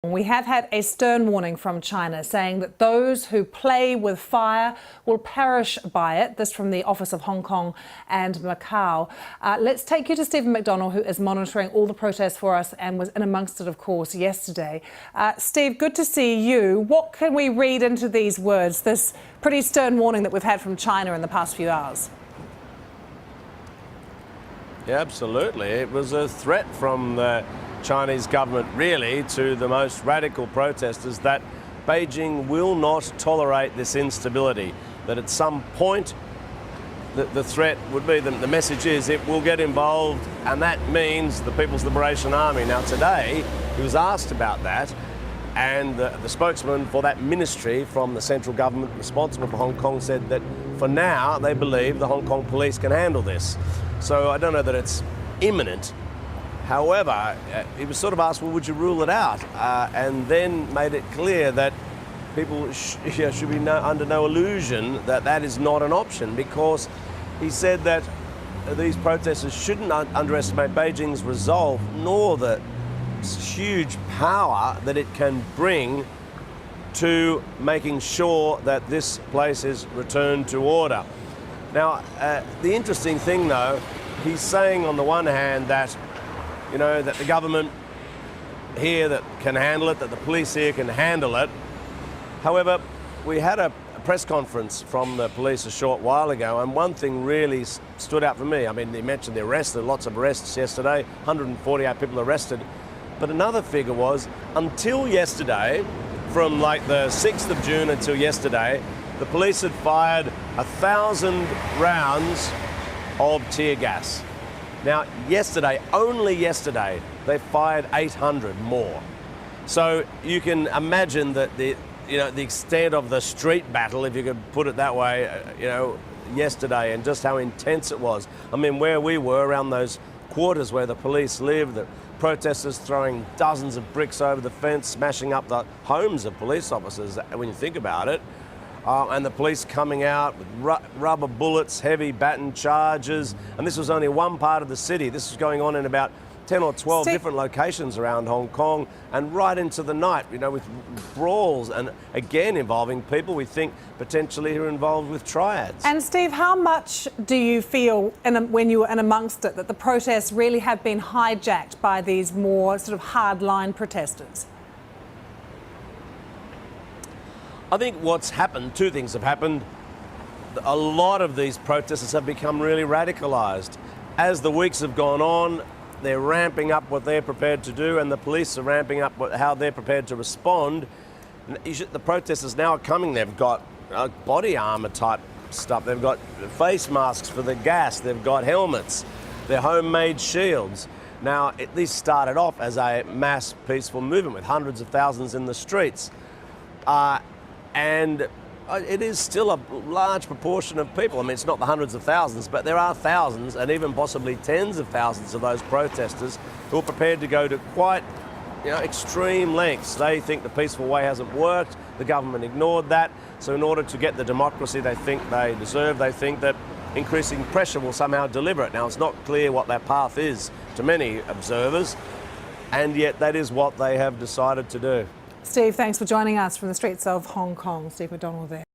We have had a stern warning from China saying that those who play with fire will perish by it. This from the Office of Hong Kong and Macau. Let's take you to Stephen McDonald, who is monitoring all the protests for us and was in amongst it, of course, yesterday. Steve, good to see you. What can we read into these words, this pretty stern warning that we've had from China in the past few hours? Yeah, absolutely. It was a threat from the Chinese government, really, to the most radical protesters that Beijing will not tolerate this instability, that at some point the threat would be, the message is it will get involved, and that means the People's Liberation Army. Now today, he was asked about that, and the spokesman for that ministry from the central government responsible for Hong Kong said that for now they believe the Hong Kong police can handle this. So I don't know that it's imminent. However, he was sort of asked, well, would you rule it out? And then made it clear that people should be under no illusion that that is not an option, because he said that these protesters shouldn't underestimate Beijing's resolve, nor the huge power that it can bring to making sure that this place is returned to order. Now, the interesting thing, though, he's saying on the one hand that that the government here that can handle it, that the police here can handle it. However, we had a press conference from the police a short while ago, and one thing really stood out for me. I mean, they mentioned the arrests, lots of arrests yesterday, 148 people arrested. But another figure was, until yesterday, from like the 6th of June until yesterday, the police had fired 1,000 rounds of tear gas. Now, yesterday, only yesterday, they fired 800 more. So you can imagine that the extent of the street battle, if you could put it that way, yesterday, and just how intense it was. I mean, where we were, around those quarters where the police live, the protesters throwing dozens of bricks over the fence, smashing up the homes of police officers, when you think about it. And the police coming out with rubber bullets, heavy baton charges. And this was only one part of the city. This was going on in about 10 or 12 different locations around Hong Kong, and right into the night, with brawls, and again involving people we think potentially are involved with triads. And Steve, how much do you feel, when you were in amongst it, that the protests really have been hijacked by these more sort of hardline protesters? I think what's happened, two things have happened. A lot of these protesters have become really radicalised. As the weeks have gone on, they're ramping up what they're prepared to do, and the police are ramping up how they're prepared to respond. The protesters now are coming, they've got body armour type stuff, they've got face masks for the gas, they've got helmets, they're homemade shields. Now, these started off as a mass peaceful movement with hundreds of thousands in the streets. And it is still a large proportion of people. I mean, it's not the hundreds of thousands, but there are thousands, and even possibly tens of thousands of those protesters who are prepared to go to quite extreme lengths. They think the peaceful way hasn't worked, the government ignored that, so in order to get the democracy they think they deserve, they think that increasing pressure will somehow deliver it. Now, it's not clear what that path is to many observers, and yet that is what they have decided to do. Steve, thanks for joining us from the streets of Hong Kong. Steve McDonald there.